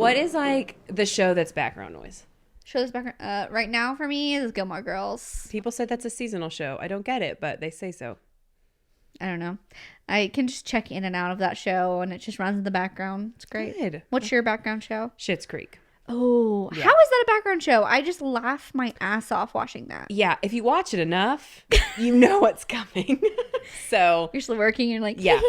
What is like the show that's background noise? Show this background. Right now for me is Gilmore Girls. People say that's a seasonal show. I don't get it, but they say so. I don't know. I can just check in and out of that show, and it just runs in the background. It's great. Good. What's your background show? Schitt's Creek. Oh, Yeah. how is that a background show? I just laugh my ass off watching that. Yeah, if you watch it enough, you know what's coming. So You're still working, you're like, yeah,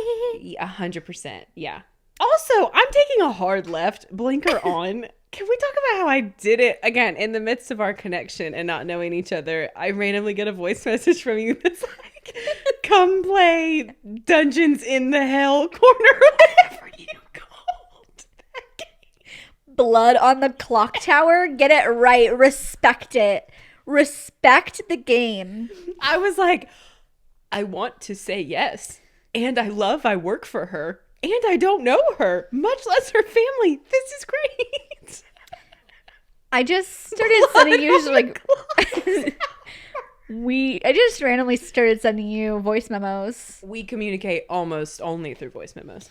100%. Yeah. Also, I'm taking a hard left, blinker on. Can we talk about how I did it again in the midst of our connection and not knowing each other? I randomly get a voice message from you that's like, "Come play Dungeons in the Hell Corner," whatever you called that game. Blood on the clock tower. Get it right. Respect it. Respect the game. I was like, I want to say yes, and I work for her, and I don't know her, much less her family. This is great. I just started sending you just like I just randomly started sending you voice memos. We communicate almost only through voice memos.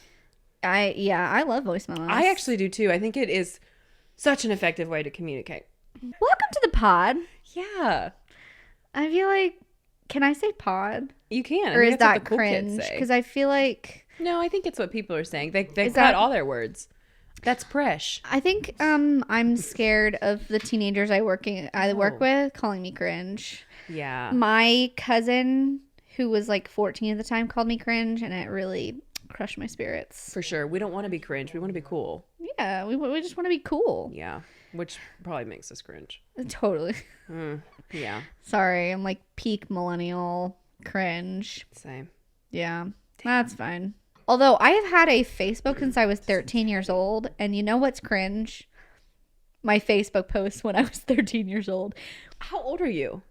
I love voice memos. I actually do too. I think it is such an effective way to communicate. Welcome to the pod. Yeah, I feel like, can I say pod? you can. I Or think is that's what that the cool kids cringe? say. Because I feel like No, I think it's what people are saying. They cut that- all their words. That's fresh. I think I'm scared of the teenagers I work with calling me cringe. Yeah. My cousin, who was like 14 at the time, called me cringe, and it really crushed my spirits. For sure. We don't want to be cringe. We want to be cool. Yeah, we just want to be cool. Yeah. Which probably makes us cringe. Totally. Yeah. Sorry, I'm like peak millennial cringe. Same. Yeah, that's fine. Although I have had a Facebook since I was 13 years old, and you know what's cringe? My Facebook posts when I was 13 years old. How old are you?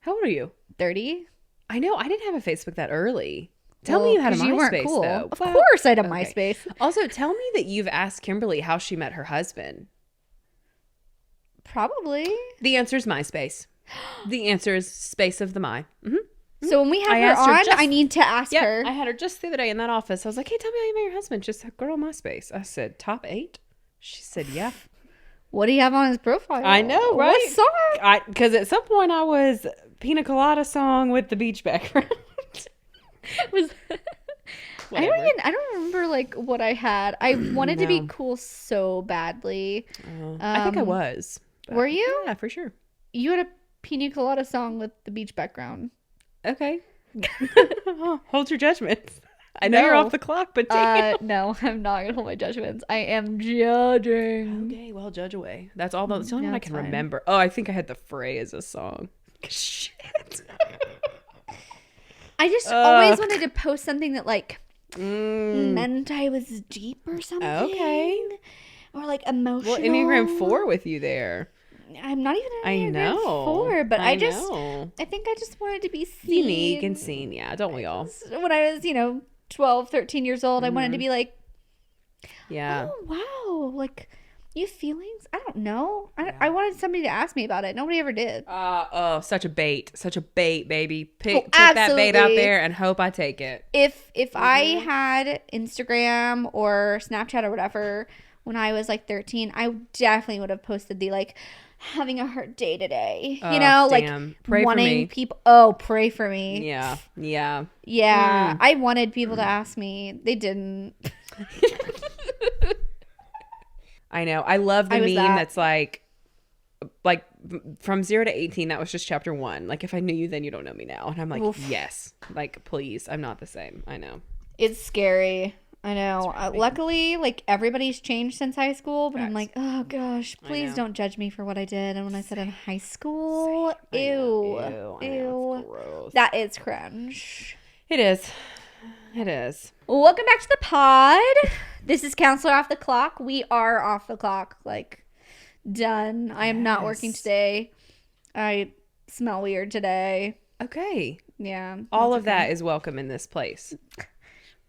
How old are you? 30? I know. I didn't have a Facebook that early. Tell me you had a 'cause MySpace, you weren't cool. though. Of course I had a okay. MySpace. Also, tell me that you've asked Kimberly how she met her husband. Probably. The answer is MySpace. The answer is Space of the My. Mm-hmm. So when we have I her asked her on, just- I need to ask Yeah, her. I had her just the other day in that office. I was like, "Hey, tell me how you met your husband." She said, "Girl, MySpace." I said, "Top 8?" She said, "Yeah." What do you have on his profile? I know, right? What song? Because at some point I was Pina Colada song with the beach background. Was Whatever. I don't remember like what I had. I wanted to be No. cool so badly. I think I was. but- Were you? Yeah, for sure. You had a Pina Colada song with the beach background. Okay. Hold your judgments. I know you're No. off the clock, but damn. No, I'm not gonna hold my judgments. I am judging. Okay, well, judge away. That's all. That's the only Yeah, one I it's can fine. remember. Oh, I think I had the fray as a song. Shit. I just always wanted to post something that like meant I was deep or something. Okay. Or like emotional. Well, Enneagram 4 with you there. I'm not even I an Enneagram know. 4, but I know. think I just wanted to be seen. Unique and seen. Yeah, don't we all? When I was, 12, 13 years old, I wanted to be like, Yeah. oh, wow, like, you have feelings? I don't know. I wanted somebody to ask me about it. Nobody ever did. Oh, such a bait, baby. Put that absolutely. bait out there and hope I take it. If I had Instagram or Snapchat or whatever when I was like 13, I definitely would have posted the like having a hard day today. Oh, like damn. Pray for wanting me. people. Oh, pray for me. Yeah. Yeah. I wanted people to ask me. They didn't. I know. I love the I was meme that. that's like from 0 to 18. That was just chapter 1. Like, if I knew you, then you don't know me now. And I'm like, Oof. yes. Like, please. I'm not the same. I know. It's scary. I know. Luckily, like everybody's changed since high school, but I'm like, oh gosh, please don't judge me for what I did. And when I said in high school, I ew, know, it's gross. that is cringe. It is. It is. Welcome back to the pod. This is Counselor Off the Clock. We are off the clock. Like, done. I am not working today. I smell weird today. Okay. Yeah. All that's of that is welcome in this place.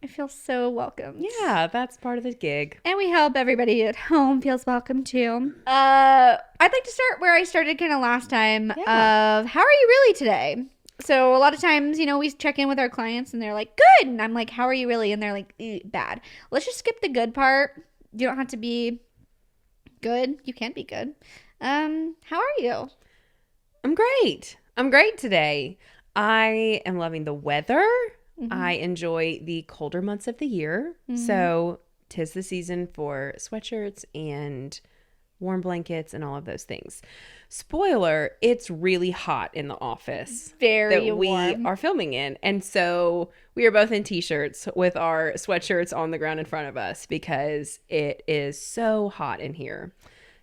I feel so welcome. Yeah, that's part of the gig. And we hope everybody at home feels welcome too. I'd like to start where I started kind of last time of how are you really today? So a lot of times, we check in with our clients and they're like, good. And I'm like, how are you really? And they're like, bad. Let's just skip the good part. You don't have to be Good. You can be good. How are you? I'm great. I'm great today. I am loving the weather. I enjoy the colder months of the year. So 'tis the season for sweatshirts and warm blankets and all of those things. Spoiler, it's really hot in the office Very that we warm. are filming in. And so we are both in t-shirts with our sweatshirts on the ground in front of us because it is so hot in here.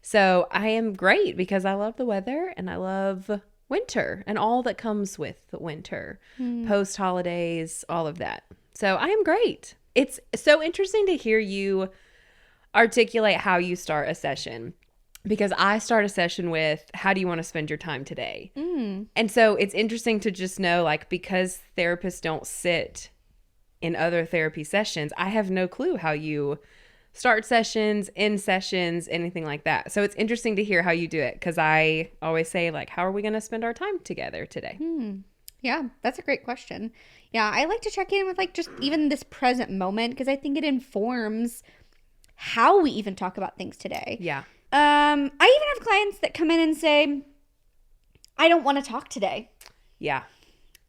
So I am great because I love the weather and I love winter and all that comes with winter, post holidays, all of that. So I am great. It's so interesting to hear you articulate how you start a session, because I start a session with, how do you want to spend your time today? And so it's interesting to just know, like, because therapists don't sit in other therapy sessions, I have no clue how you start sessions, end sessions, anything like that. So it's interesting to hear how you do it, because I always say, like, how are we going to spend our time together today? Yeah, that's a great question. Yeah, I like to check in with, like, just even this present moment, because I think it informs how we even talk about things today. Yeah. I even have clients that come in and say, I don't want to talk today. Yeah.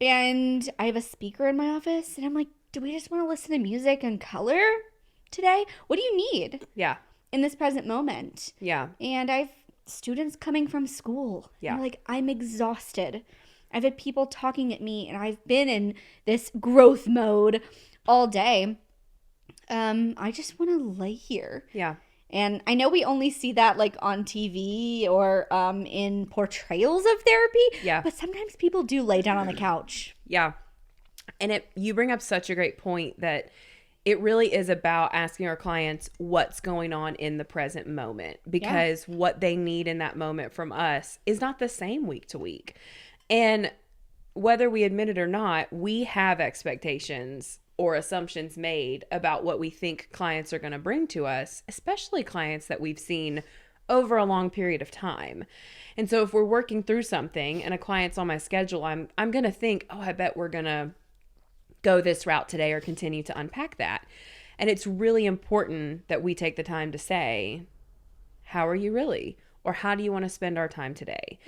And I have a speaker in my office, and I'm like, do we just want to listen to music and color today? What do you need Yeah. in this present moment? Yeah. And I've students coming from school. Yeah. And they're like, I'm exhausted. I've had people talking at me, and I've been in this growth mode all day. I just want to lay here. Yeah. And I know we only see that, like, on TV or in portrayals of therapy. Yeah. But sometimes people do lay down on the couch. Yeah. And you bring up such a great point that it really is about asking our clients what's going on in the present moment, because what they need in that moment from us is not the same week to week. And whether we admit it or not, we have expectations or assumptions made about what we think clients are going to bring to us, especially clients that we've seen over a long period of time. And so if we're working through something and a client's on my schedule, I'm going to think, oh, I bet we're going to go this route today or continue to unpack that. And it's really important that we take the time to say, how are you really? Or how do you want to spend our time today?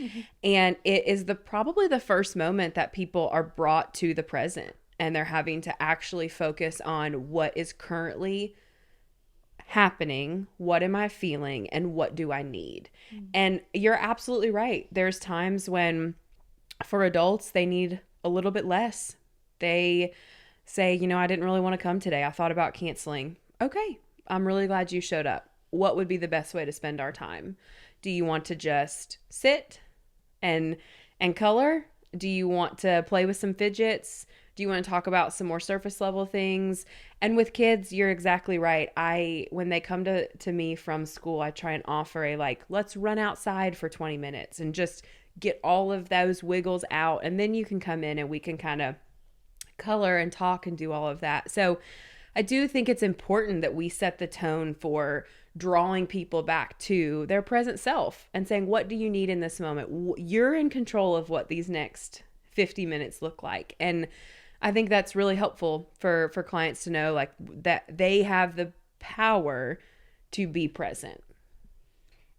And it is probably the first moment that people are brought to the present, and they're having to actually focus on what is currently happening, what am I feeling, and what do I need? And you're absolutely right. There's times when, for adults, they need a little bit less. They say, I didn't really want to come today. I thought about canceling. Okay, I'm really glad you showed up. What would be the best way to spend our time? Do you want to just sit and color? Do you want to play with some fidgets? Do you want to talk about some more surface level things? And with kids, you're exactly right. When they come to me from school, I try and offer let's run outside for 20 minutes and just get all of those wiggles out. And then you can come in and we can kind of color and talk and do all of that. So I do think it's important that we set the tone for drawing people back to their present self and saying, what do you need in this moment? You're in control of what these next 50 minutes look like. And I think that's really helpful for clients to know, like, that they have the power to be present.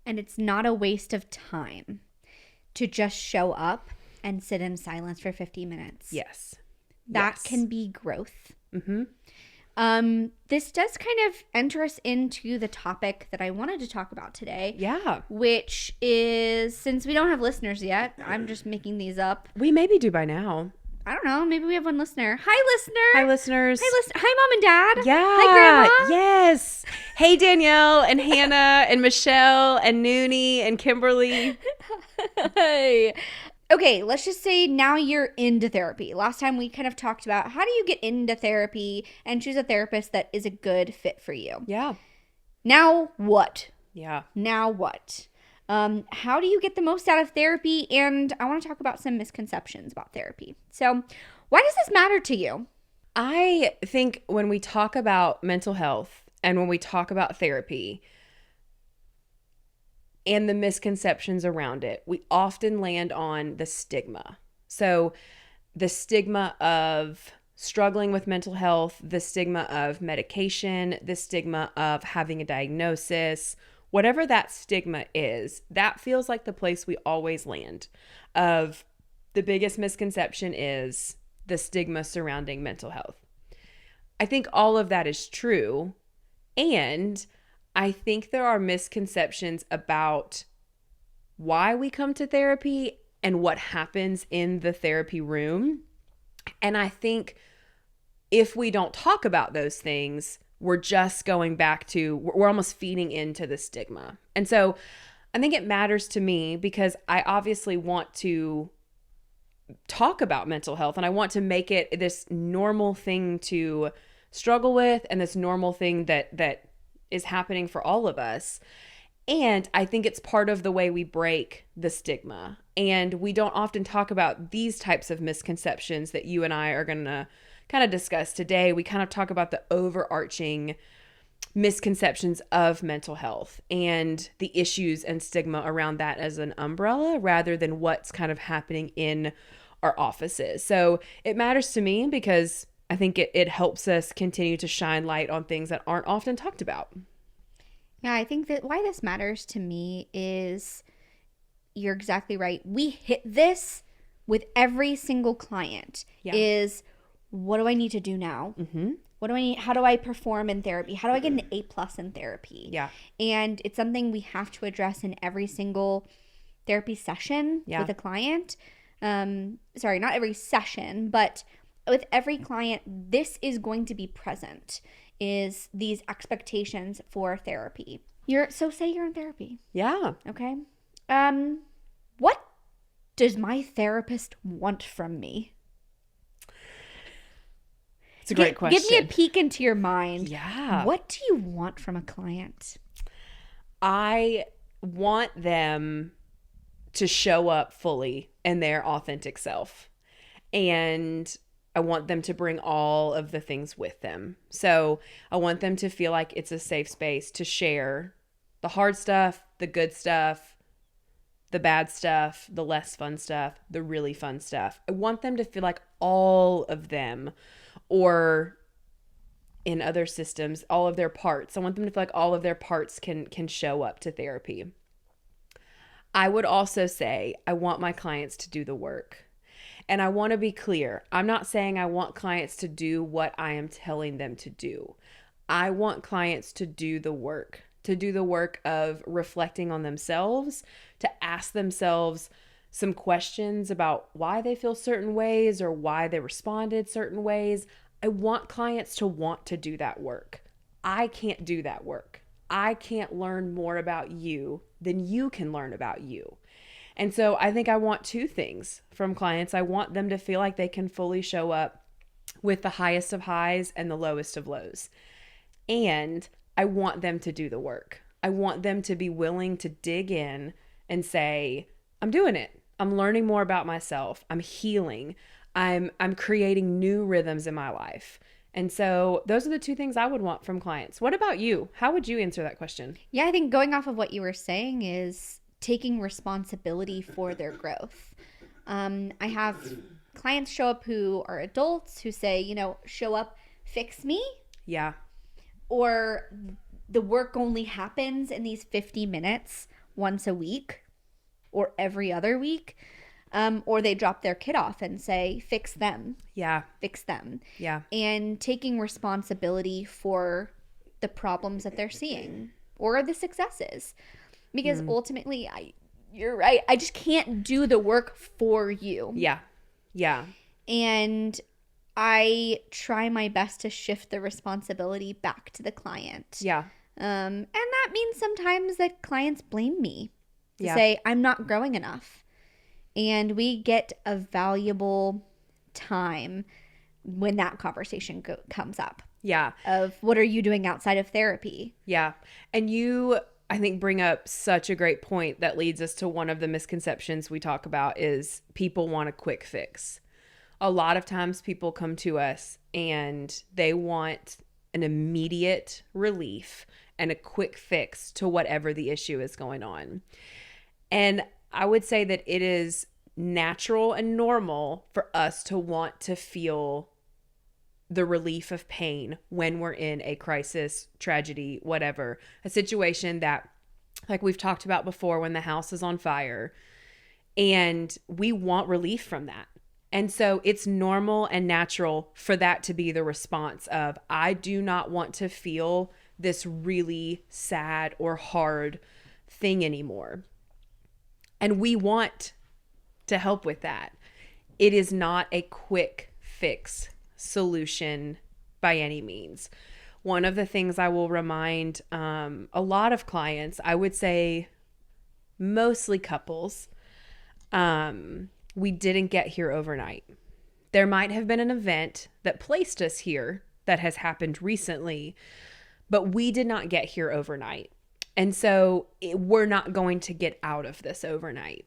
And it's not a waste of time to just show up and sit in silence for 50 minutes. Yes. That can be growth. Mm-hmm. This does kind of enter us into the topic that I wanted to talk about today. Yeah. Which is, since we don't have listeners yet, I'm just making these up. We maybe do by now. I don't know. Maybe we have one listener. Hi, listener. Hi, listeners. Hi, Mom and Dad. Yeah. Hi, Grandma. Yes. Hey, Danielle and Hannah and Michelle and Noonie and Kimberly. Hey. Okay, let's just say now you're into therapy. Last time we kind of talked about how do you get into therapy and choose a therapist that is a good fit for you. Yeah. Now what? Yeah. Now what? How do you get the most out of therapy? And I want to talk about some misconceptions about therapy. So why does this matter to you? I think when we talk about mental health and when we talk about therapy and the misconceptions around it, we often land on the stigma. So the stigma of struggling with mental health, the stigma of medication, the stigma of having a diagnosis, whatever that stigma is, that feels like the place we always land of the biggest misconception is the stigma surrounding mental health. I think all of that is true. And I think there are misconceptions about why we come to therapy and what happens in the therapy room. And I think if we don't talk about those things, we're just going back to, we're almost feeding into the stigma. And so I think it matters to me because I obviously want to talk about mental health and I want to make it this normal thing to struggle with and this normal thing that is happening for all of us. And I think it's part of the way we break the stigma. And we don't often talk about these types of misconceptions that you and I are going to kind of discuss today. We kind of talk about the overarching misconceptions of mental health and the issues and stigma around that as an umbrella rather than what's kind of happening in our offices. So it matters to me because I think it helps us continue to shine light on things that aren't often talked about. Yeah, I think that why this matters to me is you're exactly right. We hit this with every single client is what do I need to do now? Mm-hmm. What do I need? How do I perform in therapy? How do I get an A+ in therapy? Yeah. And it's something we have to address in every single therapy session with a client. Sorry, not every session, but with every client, this is going to be present, is these expectations for therapy. Say you're in therapy. Yeah. Okay. What does my therapist want from me? It's a great question. Give me a peek into your mind. Yeah. What do you want from a client? I want them to show up fully in their authentic self. And I want them to bring all of the things with them. So I want them to feel like it's a safe space to share the hard stuff, the good stuff, the bad stuff, the less fun stuff, the really fun stuff. I want them to feel like all of them, or in other systems, all of their parts. I want them to feel like all of their parts can show up to therapy. I would also say I want my clients to do the work. And I want to be clear. I'm not saying I want clients to do what I am telling them to do. I want clients to do the work of reflecting on themselves, to ask themselves some questions about why they feel certain ways or why they responded certain ways. I want clients to want to do that work. I can't do that work. I can't learn more about you than you can learn about you. And so I think I want two things from clients. I want them to feel like they can fully show up with the highest of highs and the lowest of lows. And I want them to do the work. I want them to be willing to dig in and say, I'm doing it. I'm learning more about myself. I'm healing. I'm creating new rhythms in my life. And so those are the two things I would want from clients. What about you? How would you answer that question? Yeah, I think going off of what you were saying is taking responsibility for their growth. I have clients show up who are adults who say, show up, fix me. Yeah. Or the work only happens in these 50 minutes once a week or every other week. Or they drop their kid off and say, fix them. Yeah. Fix them. Yeah. And taking responsibility for the problems that they're seeing or the successes. Because ultimately, you're right. I just can't do the work for you. Yeah. Yeah. And I try my best to shift the responsibility back to the client. Yeah. And that means sometimes that clients blame me to say, I'm not growing enough. And we get a valuable time when that conversation comes up. Yeah. Of what are you doing outside of therapy? Yeah. And you, I think, bring up such a great point that leads us to one of the misconceptions we talk about is people want a quick fix. A lot of times people come to us and they want an immediate relief and a quick fix to whatever the issue is going on. And I would say that it is natural and normal for us to want to feel the relief of pain when we're in a crisis, tragedy, whatever, a situation that like we've talked about before, when the house is on fire, and we want relief from that. And so it's normal and natural for that to be the response of, I do not want to feel this really sad or hard thing anymore. And we want to help with that. It is not a quick fix solution by any means. One of the things I will remind a lot of clients, I would say mostly couples, we didn't get here overnight. There might have been an event that placed us here that has happened recently, but we did not get here overnight. And so we're not going to get out of this overnight.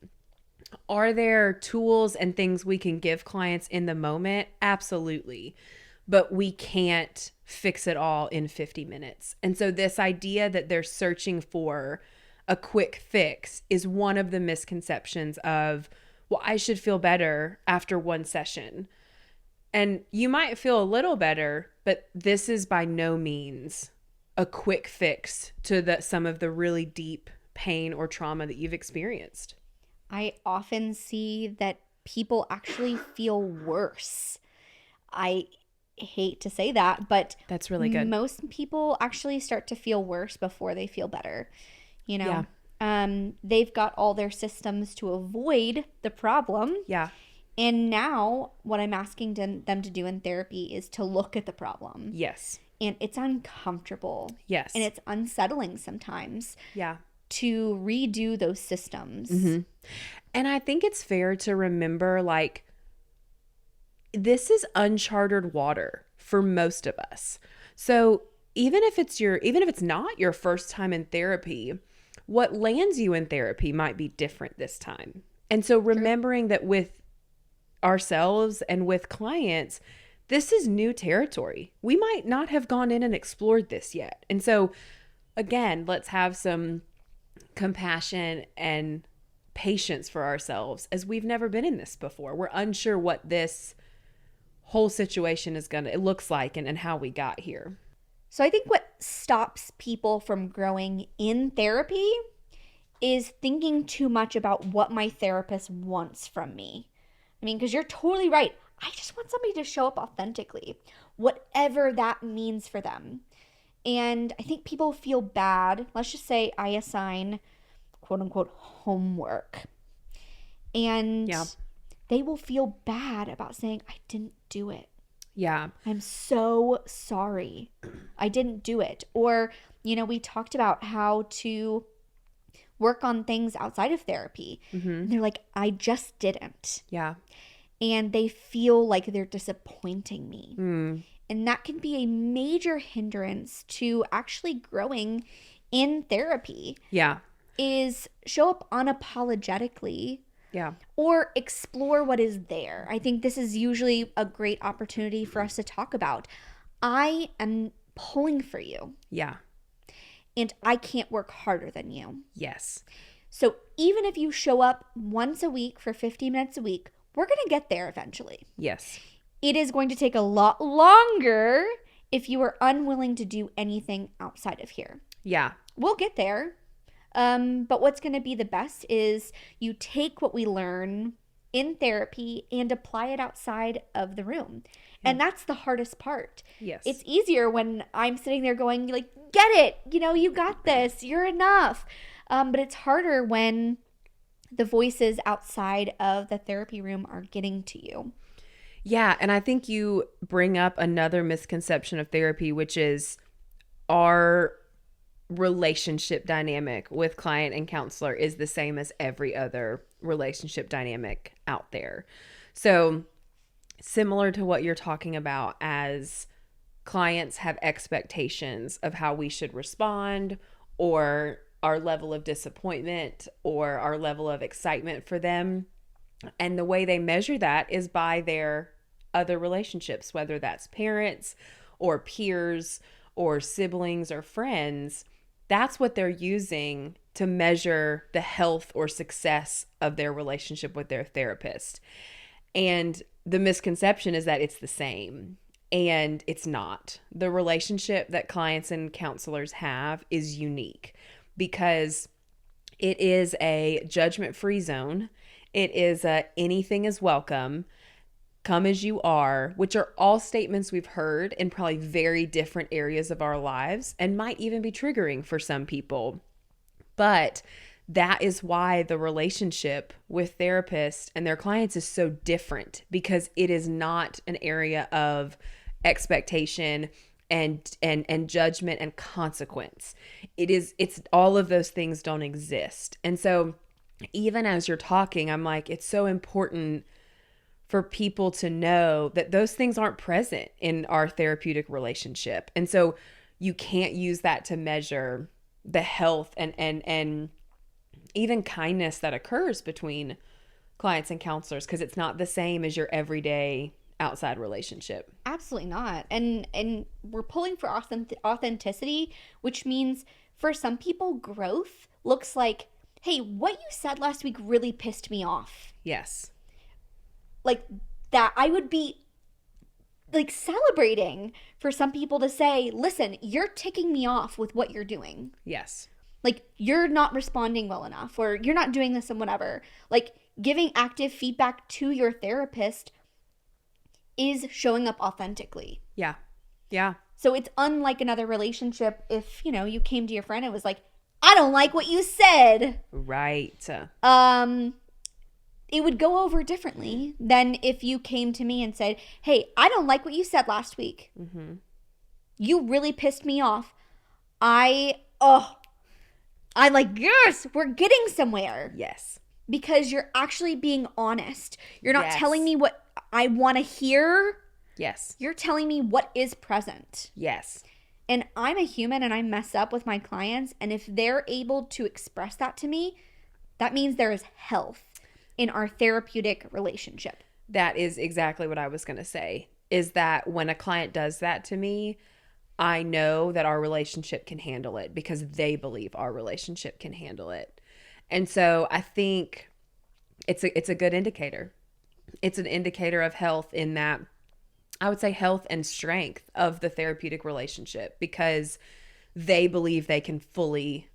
Are there tools and things we can give clients in the moment? Absolutely. But we can't fix it all in 50 minutes. And so this idea that they're searching for a quick fix is one of the misconceptions of, well, I should feel better after one session. And you might feel a little better, but this is by no means a quick fix to some of the really deep pain or trauma that you've experienced. I often see that people actually feel worse. I hate to say that, but that's really good. Most people actually start to feel worse before they feel better. You know, they've got all their systems to avoid the problem. Yeah. And now what I'm asking them to do in therapy is to look at the problem. Yes. And it's uncomfortable. Yes. And it's unsettling sometimes. Yeah. To redo those systems. Mm-hmm. And I think it's fair to remember, like, this is uncharted water for most of us. So even if it's not your first time in therapy, what lands you in therapy might be different this time. And so remembering that with ourselves and with clients, this is new territory. We might not have gone in and explored this yet. And so again, let's have some compassion and patience for ourselves, as we've never been in this before. We're unsure what this whole situation it looks like and how we got here. So I think what stops people from growing in therapy is thinking too much about what my therapist wants from me. I mean, because you're totally right. I just want somebody to show up authentically, whatever that means for them. And I think people feel bad. Let's just say I assign quote unquote homework. And they will feel bad about saying, I didn't do it. Yeah. I'm so sorry. I didn't do it. Or, we talked about how to work on things outside of therapy. Mm-hmm. And they're like, I just didn't. Yeah. And they feel like they're disappointing me. Mm. And that can be a major hindrance to actually growing in therapy. Yeah. Is show up unapologetically. Yeah. Or explore what is there. I think this is usually a great opportunity for us to talk about. I am pulling for you. Yeah. And I can't work harder than you. Yes. So even if you show up once a week for 50 minutes a week, we're going to get there eventually. Yes. It is going to take a lot longer if you are unwilling to do anything outside of here. Yeah. We'll get there. But what's going to be the best is you take what we learn in therapy and apply it outside of the room. Yeah. And that's the hardest part. Yes. It's easier when I'm sitting there going, like, get it. You got this. You're enough. But it's harder when the voices outside of the therapy room are getting to you. Yeah. And I think you bring up another misconception of therapy, which is our relationship dynamic with client and counselor is the same as every other relationship dynamic out there. So similar to what you're talking about, as clients have expectations of how we should respond, or our level of disappointment, or our level of excitement for them. And the way they measure that is by their other relationships, whether that's parents or peers or siblings or friends. That's what they're using to measure the health or success of their relationship with their therapist. And the misconception is that it's the same, and it's not. The relationship that clients and counselors have is unique, because It is a judgment-free zone. It is a anything is welcome, come as you are, which are all statements we've heard in probably very different areas of our lives and might even be triggering for some people. But that is why the relationship with therapists and their clients is so different, because it is not an area of expectation and judgment and consequence. It's all of those things don't exist. And so even as you're talking, I'm like, it's so important for people to know that those things aren't present in our therapeutic relationship. And so you can't use that to measure the health and even kindness that occurs between clients and counselors, because it's not the same as your everyday outside relationship. Absolutely not. And we're pulling for authenticity, which means for some people, growth looks like, hey, what you said last week really pissed me off. Yes. Like that, I would be like celebrating for some people to say, listen, you're ticking me off with what you're doing. Yes. Like, you're not responding well enough, or you're not doing this and whatever. Like, giving active feedback to your therapist is showing up authentically. Yeah. Yeah. So it's unlike another relationship if, you came to your friend and was like, I don't like what you said. Right. It would go over differently than if you came to me and said, hey, I don't like what you said last week. Mm-hmm. You really pissed me off. I'm like, yes, we're getting somewhere. Yes. Because you're actually being honest. You're not telling me what I want to hear. Yes. You're telling me what is present. Yes. And I'm a human and I mess up with my clients. And if they're able to express that to me, that means there is health in our therapeutic relationship. That is exactly what I was going to say, is that when a client does that to me, I know that our relationship can handle it because they believe our relationship can handle it. And so I think it's a good indicator. It's an indicator of health, in that I would say health and strength of the therapeutic relationship, because they believe they can fully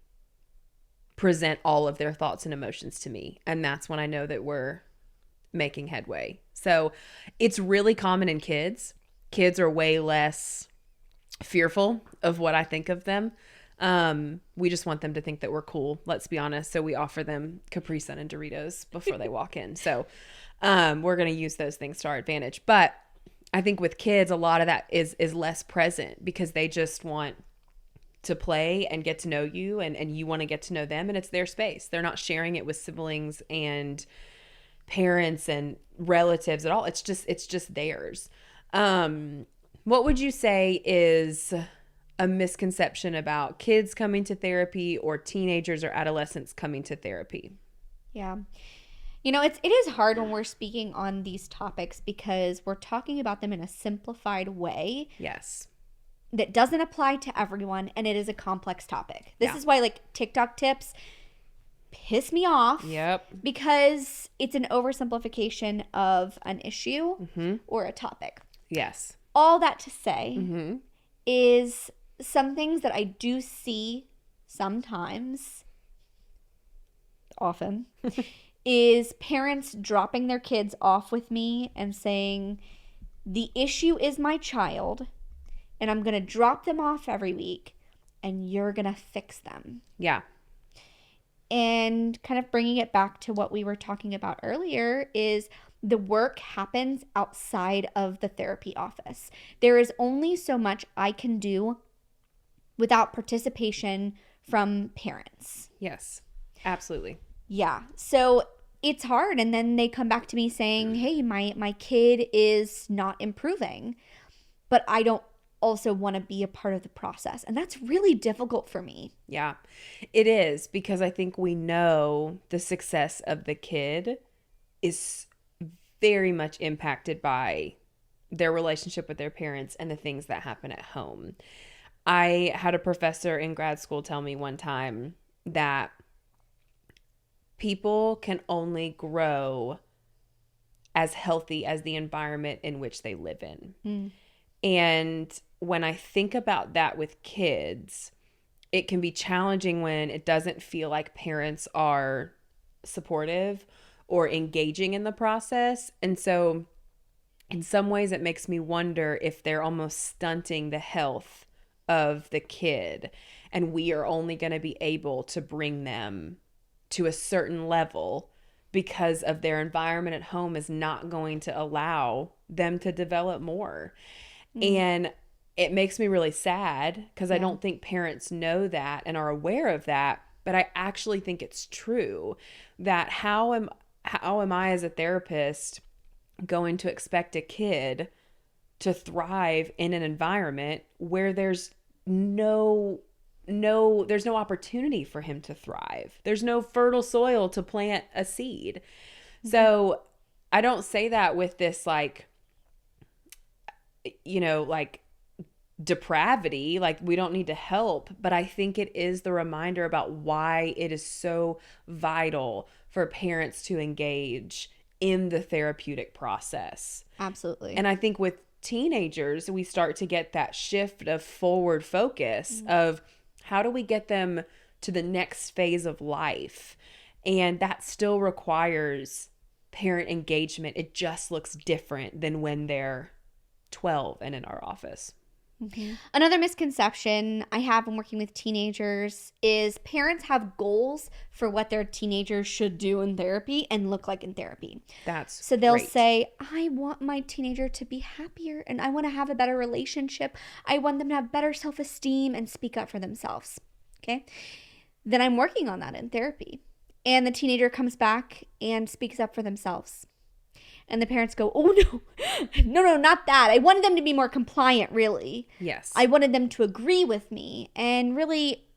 present all of their thoughts and emotions to me. And that's when I know that we're making headway. So it's really common in kids. Kids are way less fearful of what I think of them. We just want them to think that we're cool, let's be honest. So we offer them Capri Sun and Doritos before they walk in. So we're going to use those things to our advantage. But I think with kids, a lot of that is less present, because they just want to play and get to know you, and you want to get to know them, and it's their space. They're not sharing it with siblings and parents and relatives at all. It's just theirs. What would you say is a misconception about kids coming to therapy, or teenagers or adolescents coming to therapy? Yeah. It is hard when we're speaking on these topics because we're talking about them in a simplified way. Yes. That doesn't apply to everyone, and it is a complex topic. This is why TikTok tips piss me off. Yep. Because it's an oversimplification of an issue or a topic. Yes. All that to say is some things that I do see sometimes, often, is parents dropping their kids off with me and saying, the issue is my child, and I'm going to drop them off every week, and you're going to fix them. Yeah. And kind of bringing it back to what we were talking about earlier is the work happens outside of the therapy office. There is only so much I can do without participation from parents. Yes, absolutely. Yeah. So it's hard. And then they come back to me saying, hey, my kid is not improving, but I don't also want to be a part of the process. And that's really difficult for me. Yeah, it is, because I think we know the success of the kid is very much impacted by their relationship with their parents and the things that happen at home. I had a professor in grad school tell me one time that people can only grow as healthy as the environment in which they live in. And when I think about that with kids, it can be challenging when it doesn't feel like parents are supportive or engaging in the process. And so in some ways it makes me wonder if they're almost stunting the health of the kid, and we are only going to be able to bring them to a certain level because of their environment at home is not going to allow them to develop more. And it makes me really sad because I don't think parents know that and are aware of that, but I actually think it's true that how am I as a therapist going to expect a kid to thrive in an environment where there's no opportunity for him to thrive. There's no fertile soil to plant a seed. So I don't say that with this like, you know, like depravity, like we don't need to help, but I think it is the reminder about why it is so vital for parents to engage in the therapeutic process. Absolutely. And I think with teenagers, we start to get that shift of forward focus of how do we get them to the next phase of life? And that still requires parent engagement. It just looks different than when they're 12 and in our office. Another misconception I have when working with teenagers is parents have goals for what their teenagers should do in therapy and look like in therapy. So they'll say, I want my teenager to be happier and I want to have a better relationship. I want them to have better self-esteem and speak up for themselves. Okay. Then I'm working on that in therapy. And the teenager comes back and speaks up for themselves. And the parents go, oh, no, not that. I wanted them to be more compliant, really. Yes. I wanted them to agree with me. And really,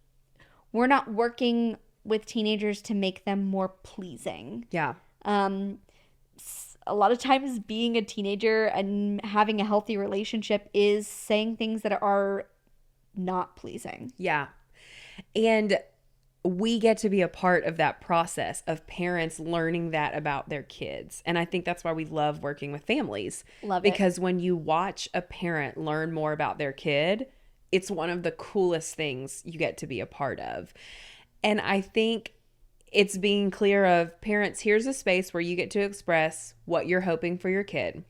we're not working with teenagers to make them more pleasing. Yeah. A lot of times being a teenager and having a healthy relationship is saying things that are not pleasing. Yeah. And we get to be a part of that process of parents learning that about their kids. And I think that's why we love working with families. Love it. Because when you watch a parent learn more about their kid, it's one of the coolest things you get to be a part of. And I think it's being clear of parents, here's a space where you get to express what you're hoping for your kid.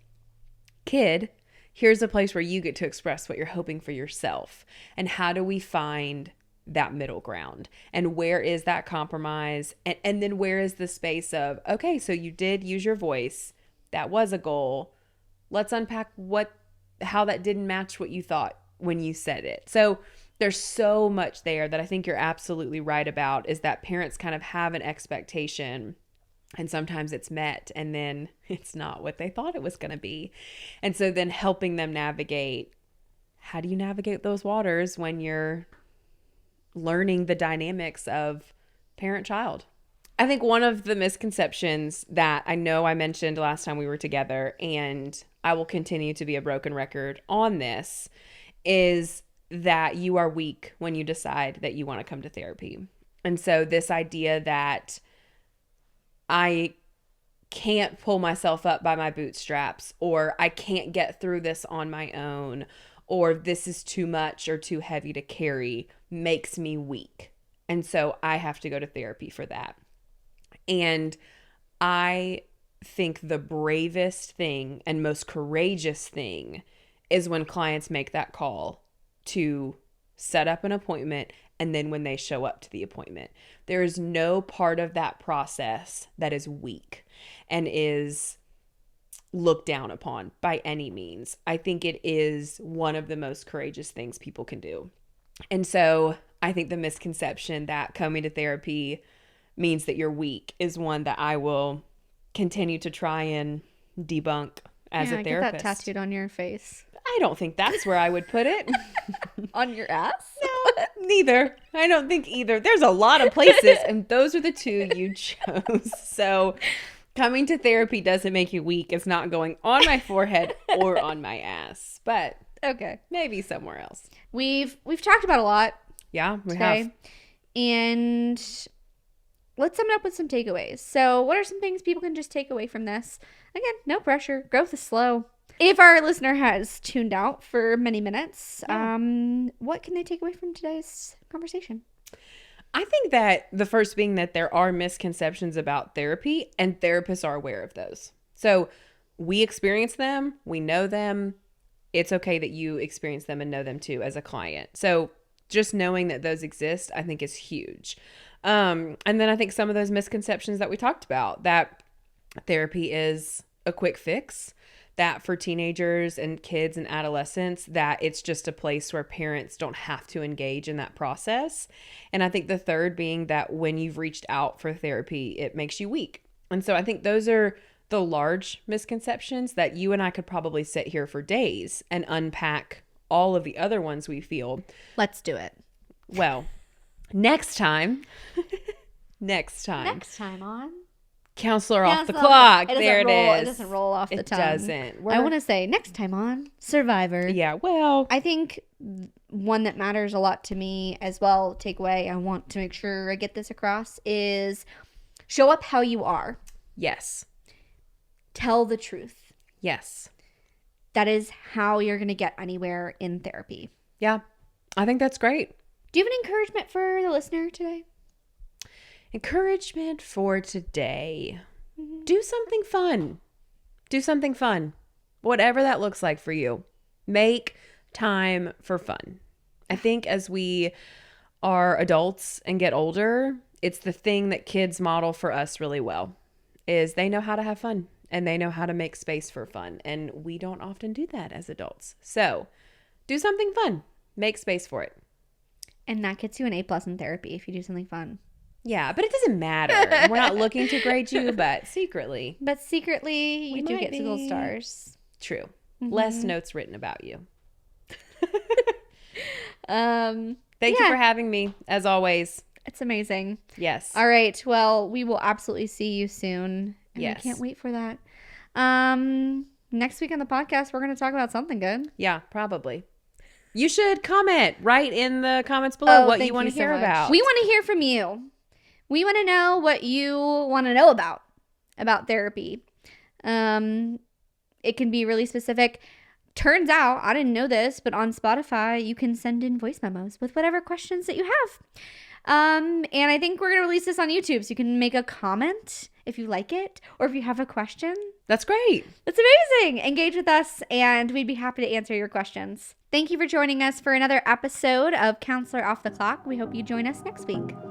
Kid, here's a place where you get to express what you're hoping for yourself. And how do we find that middle ground, and where is that compromise, and then where is the space of, okay, so you did use your voice, that was a goal, let's unpack how that didn't match what you thought when you said it. So there's so much there that I think you're absolutely right about, is that parents kind of have an expectation and sometimes it's met and then it's not what they thought it was going to be. And so then helping them navigate, how do you navigate those waters when you're learning the dynamics of parent-child? I think one of the misconceptions that I know I mentioned last time we were together, and I will continue to be a broken record on this, is that you are weak when you decide that you want to come to therapy. And so this idea that I can't pull myself up by my bootstraps, or I can't get through this on my own, or this is too much or too heavy to carry, makes me weak. And so I have to go to therapy for that. And I think the bravest thing and most courageous thing is when clients make that call to set up an appointment, and then when they show up to the appointment. There is no part of that process that is weak and is looked down upon by any means. I think it is one of the most courageous things people can do. And so I think the misconception that coming to therapy means that you're weak is one that I will continue to try and debunk as a therapist. Get that tattooed on your face. I don't think that's where I would put it. On your ass? No, neither. I don't think either. There's a lot of places, and those are the two you chose. So coming to therapy doesn't make you weak. It's not going on my forehead or on my ass, but okay, maybe somewhere else. We've talked about a lot. Yeah, we today, have. And let's sum it up with some takeaways. So what are some things people can just take away from this? Again, no pressure. Growth is slow. If our listener has tuned out for many minutes, what can they take away from today's conversation? I think that the first being that there are misconceptions about therapy, and therapists are aware of those. So we experience them, we know them. It's okay that you experience them and know them too as a client. So just knowing that those exist, I think is huge. And then I think some of those misconceptions that we talked about, that therapy is a quick fix, that for teenagers and kids and adolescents, that it's just a place where parents don't have to engage in that process. And I think the third being that when you've reached out for therapy, it makes you weak. And so I think those are the large misconceptions that you and I could probably sit here for days and unpack all of the other ones we feel. Let's do it. Well, next time on Counselor Off the Clock. There it is. It doesn't roll off the tongue. It doesn't. I want to say next time on Survivor. Yeah, well. I think one that matters a lot to me as well, takeaway, I want to make sure I get this across, is show up how you are. Yes. Tell the truth. Yes. That is how you're going to get anywhere in therapy. Yeah, I think that's great. Do you have an encouragement for the listener today? Encouragement for today. Do something fun. Do something fun. Whatever that looks like for you. Make time for fun. I think as we are adults and get older, it's the thing that kids model for us really well, is they know how to have fun and they know how to make space for fun. And we don't often do that as adults. So do something fun. Make space for it. And that gets you an A+ in therapy if you do something fun. Yeah, but it doesn't matter. We're not looking to grade you, but secretly. You do get some gold stars. True. Less notes written about you. Thank you for having me, as always. It's amazing. Yes. All right. Well, we will absolutely see you soon. And I can't wait for that. Next week on the podcast, we're going to talk about something good. Yeah, probably. You should comment right in the comments below what you want to hear about. We want to hear from you. We want to know what you want to know about therapy. It can be really specific. Turns out, I didn't know this, but on Spotify, you can send in voice memos with whatever questions that you have. And I think we're going to release this on YouTube, so you can make a comment if you like it, or if you have a question. That's great. That's amazing. Engage with us, and we'd be happy to answer your questions. Thank you for joining us for another episode of Counselor Off the Clock. We hope you join us next week.